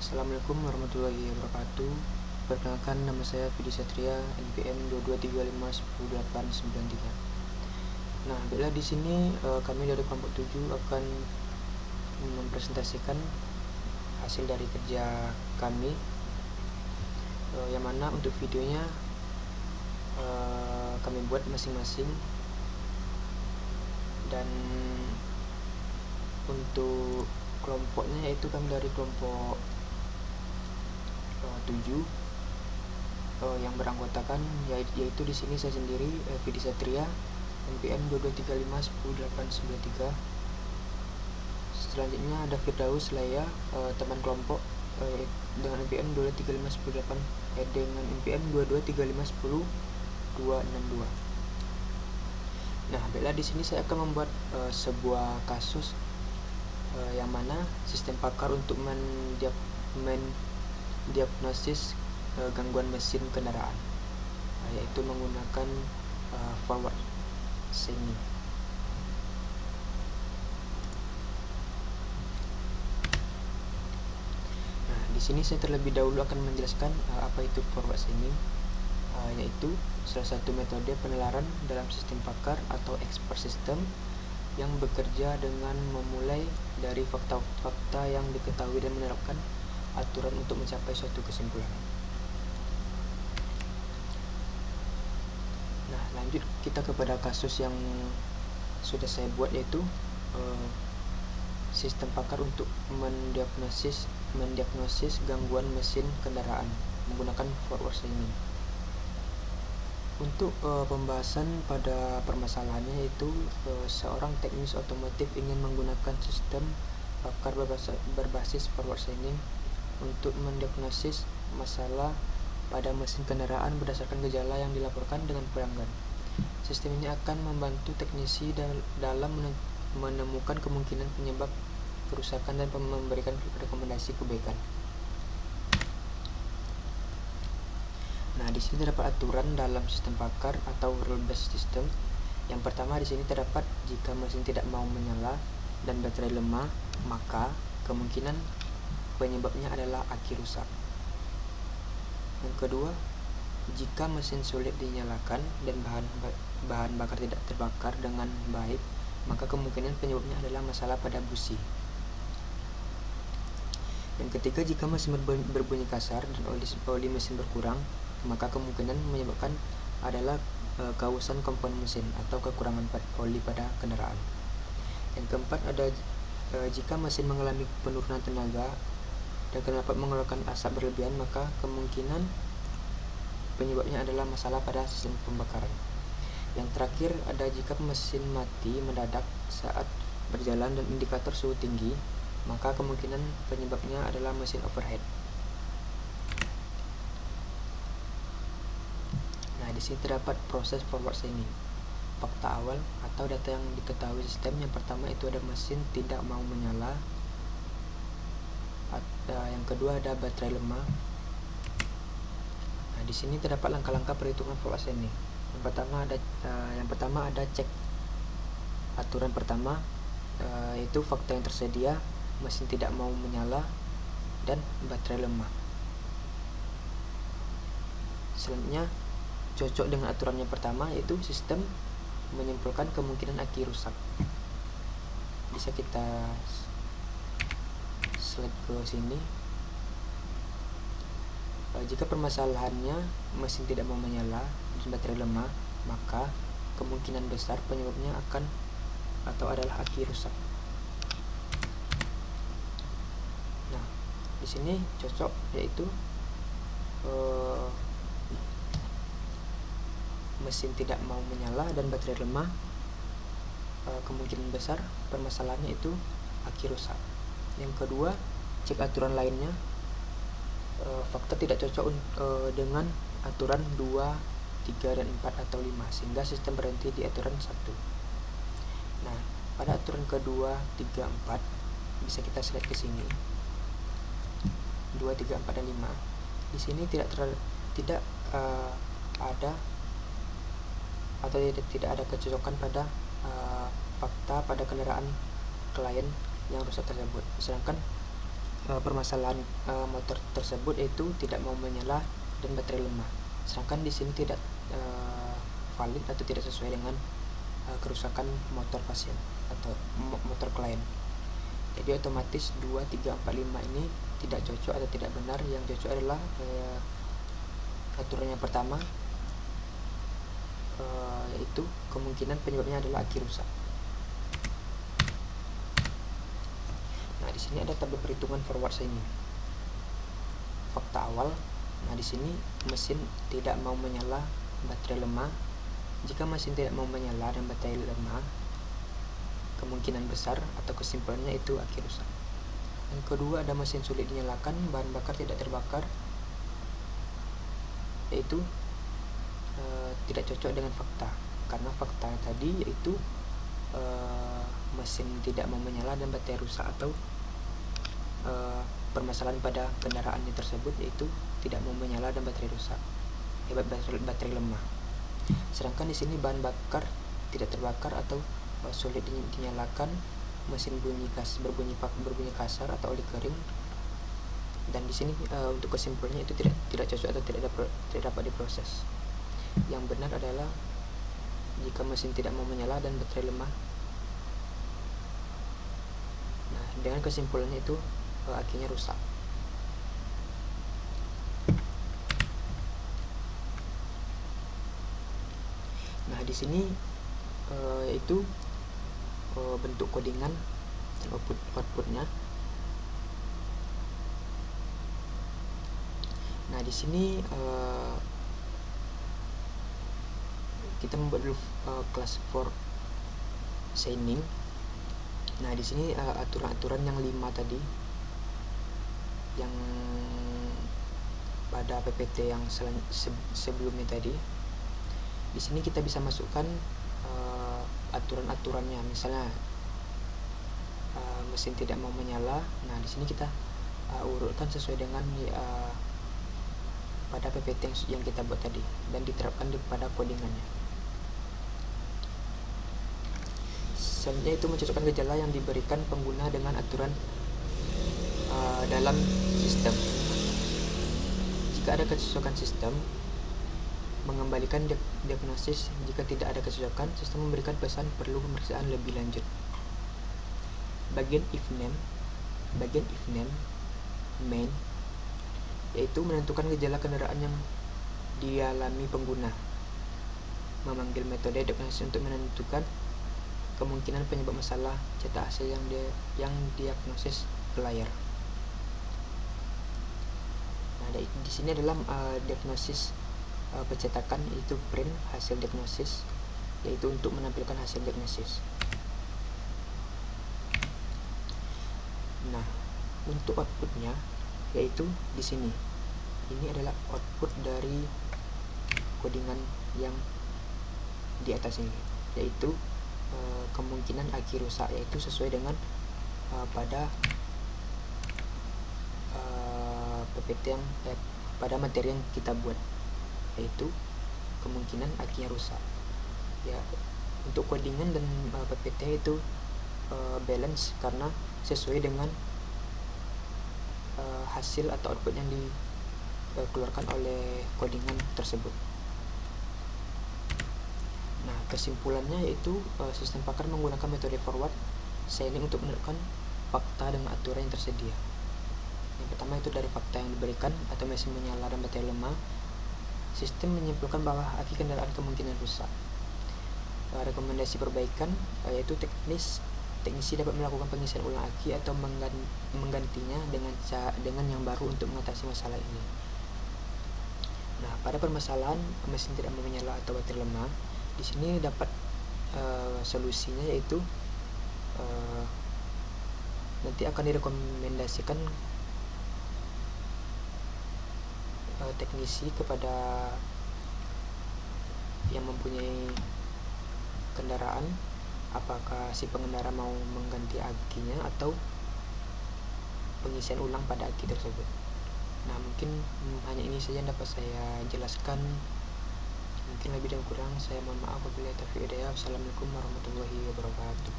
Assalamualaikum warahmatullahi wabarakatuh. Perkenalkan, nama saya Vidi Satria, NPM 2235108893. Nah, bila di sini kami dari kelompok 7 akan mempresentasikan hasil dari kerja kami, yang mana untuk videonya kami buat masing-masing, dan untuk kelompoknya yaitu kami dari kelompok 7 yang beranggotakan yaitu di sini saya sendiri, Vidi Satria, NPM 2235108893. Selanjutnya ada Firdaus Laya, teman kelompok dengan NPM 22351088 dengan NPM 2235102262. Nah, bila di sini saya akan membuat sebuah kasus yang mana sistem pakar untuk mendiagnosis gangguan mesin kendaraan, yaitu menggunakan forward semi. Nah, di sini saya terlebih dahulu akan menjelaskan apa itu forward semi, yaitu salah satu metode penalaran dalam sistem pakar atau expert system yang bekerja dengan memulai dari fakta-fakta yang diketahui dan menerapkan aturan untuk mencapai suatu kesimpulan. Nah, lanjut kita kepada kasus yang sudah saya buat, yaitu sistem pakar untuk mendiagnosis gangguan mesin kendaraan menggunakan forward semi. Untuk pembahasan pada permasalahannya, yaitu seorang teknis otomotif ingin menggunakan sistem pakar berbasis forward semi untuk mendiagnosis masalah pada mesin kendaraan berdasarkan gejala yang dilaporkan dengan pelanggan. Sistem ini akan membantu teknisi dalam menemukan kemungkinan penyebab kerusakan dan memberikan rekomendasi perbaikan. Nah, di sini terdapat aturan dalam sistem pakar atau rule based system. Yang pertama, di sini terdapat jika mesin tidak mau menyala dan baterai lemah, maka kemungkinan penyebabnya adalah aki rusak. Yang kedua, jika mesin sulit dinyalakan dan bahan bakar tidak terbakar dengan baik, maka kemungkinan penyebabnya adalah masalah pada busi. Yang ketiga, jika mesin berbunyi kasar dan oli mesin berkurang, maka kemungkinan menyebabkan adalah kausan komponen mesin atau kekurangan oli pada kendaraan. Yang keempat, ada jika mesin mengalami penurunan tenaga dan dapat mengeluarkan asap berlebihan, maka kemungkinan penyebabnya adalah masalah pada sistem pembakaran. Yang terakhir, ada jika mesin mati mendadak saat berjalan dan indikator suhu tinggi, maka kemungkinan penyebabnya adalah mesin overheat. Nah, di sini terdapat proses forward semi. Fakta awal atau data yang diketahui sistem, yang pertama itu ada mesin tidak mau menyala. Yang kedua ada baterai lemah. Nah, di sini terdapat langkah-langkah perhitungan forward semi. Yang pertama ada cek. Aturan pertama itu fakta yang tersedia, mesin tidak mau menyala dan baterai lemah. Selanjutnya cocok dengan aturan yang pertama, yaitu sistem menyimpulkan kemungkinan aki rusak. Bisa kita slide ke sini. Jika permasalahannya mesin tidak mau menyala dan baterai lemah, maka kemungkinan besar penyebabnya adalah aki rusak. Nah, di sini cocok, yaitu mesin tidak mau menyala dan baterai lemah, kemungkinan besar permasalahannya itu aki rusak. Yang kedua, cek aturan lainnya. Fakta tidak cocok dengan aturan 2, 3, dan 4 atau 5, sehingga sistem berhenti di aturan 1. Nah, pada aturan kedua, 3, 4 bisa kita slide ke sini. 2, 3, 4, dan 5. Di sini tidak ada atau tidak ada kecocokan pada fakta pada kendaraan klien yang rusak tersebut. Sedangkan permasalahan motor tersebut yaitu tidak mau menyala dan baterai lemah. Sedangkan di sini tidak valid atau tidak sesuai dengan kerusakan motor pasien atau motor klien. Jadi otomatis 2, 3, 4, 5 ini tidak cocok atau tidak benar. Yang cocok adalah aturan yang pertama, yaitu kemungkinan penyebabnya adalah aki rusak. Nah, di sini ada tabel perhitungan forward ini. Fakta awal. Nah, di sini mesin tidak mau menyala, baterai lemah. Jika mesin tidak mau menyala dan baterai lemah, kemungkinan besar atau kesimpulannya itu aki rusak. Yang kedua, ada mesin sulit dinyalakan, bahan bakar tidak terbakar, yaitu tidak cocok dengan fakta, karena fakta tadi yaitu mesin tidak mau menyala dan baterai rusak, atau permasalahan pada kendaraan tersebut yaitu tidak mau menyala dan baterai rusak, baterai lemah. Sedangkan di sini bahan bakar tidak terbakar atau sulit dinyalakan, mesin berbunyi kasar atau oli kering. Dan di sini untuk kesimpulannya itu tidak cocok atau tidak dapat diproses. Yang benar adalah jika mesin tidak mau menyala dan baterai lemah. Nah, dengan kesimpulannya itu akinya rusak. Nah, di sini yaitu bentuk codingan dan outputnya. Nah, di sini kita membuat dulu kelas for signing. Nah, di sini aturan-aturan yang 5 tadi, yang pada PPT yang sebelumnya tadi. Di sini kita bisa masukkan aturan-aturannya. Misalnya mesin tidak mau menyala. Nah, di sini kita urutkan sesuai dengan pada PPT yang kita buat tadi dan diterapkan pada codingannya. Selanjutnya itu mencocokkan gejala yang diberikan pengguna dengan aturan dalam sistem. Jika ada kecocokan sistem, mengembalikan diagnosis. Jika tidak ada kecocokan, sistem memberikan pesan perlu pemeriksaan lebih lanjut. Bagian if name main, yaitu menentukan gejala kendaraan yang dialami pengguna. Memanggil metode diagnosis untuk menentukan kemungkinan penyebab masalah, cetak hasil yang diagnosis ke layar. Nah, di sini adalah diagnosis pencetakan, itu print hasil diagnosis, yaitu untuk menampilkan hasil diagnosis. Nah, untuk outputnya yaitu di sini. Ini adalah output dari codingan yang di atas ini, yaitu kemungkinan aki rusak, yaitu sesuai dengan pada PPT yang pada materi yang kita buat, yaitu kemungkinan akinya rusak. Ya, untuk codingan dan PPT itu balance karena sesuai dengan hasil atau output yang dikeluarkan oleh codingan tersebut. Nah, kesimpulannya yaitu sistem pakar menggunakan metode forward signing untuk menentukan fakta dengan aturan yang tersedia. Yang pertama itu dari fakta yang diberikan, atau mesin menyala dan baterai lemah. Sistem menyimpulkan bahwa aki kendaraan kemungkinan rusak. Rekomendasi perbaikan yaitu teknisi dapat melakukan pengisian ulang aki atau menggantinya dengan yang baru untuk mengatasi masalah ini. Nah, pada permasalahan mesin tidak mau menyala atau baterai lemah, di sini dapat solusinya, yaitu nanti akan direkomendasikan teknisi kepada yang mempunyai kendaraan, apakah si pengendara mau mengganti akinya atau pengisian ulang pada aki tersebut. Nah, mungkin hanya ini saja yang dapat saya jelaskan. Mungkin lebih dan kurang saya mohon maaf. Wabillahi taufiq hidayah. Wassalamualaikum warahmatullahi wabarakatuh.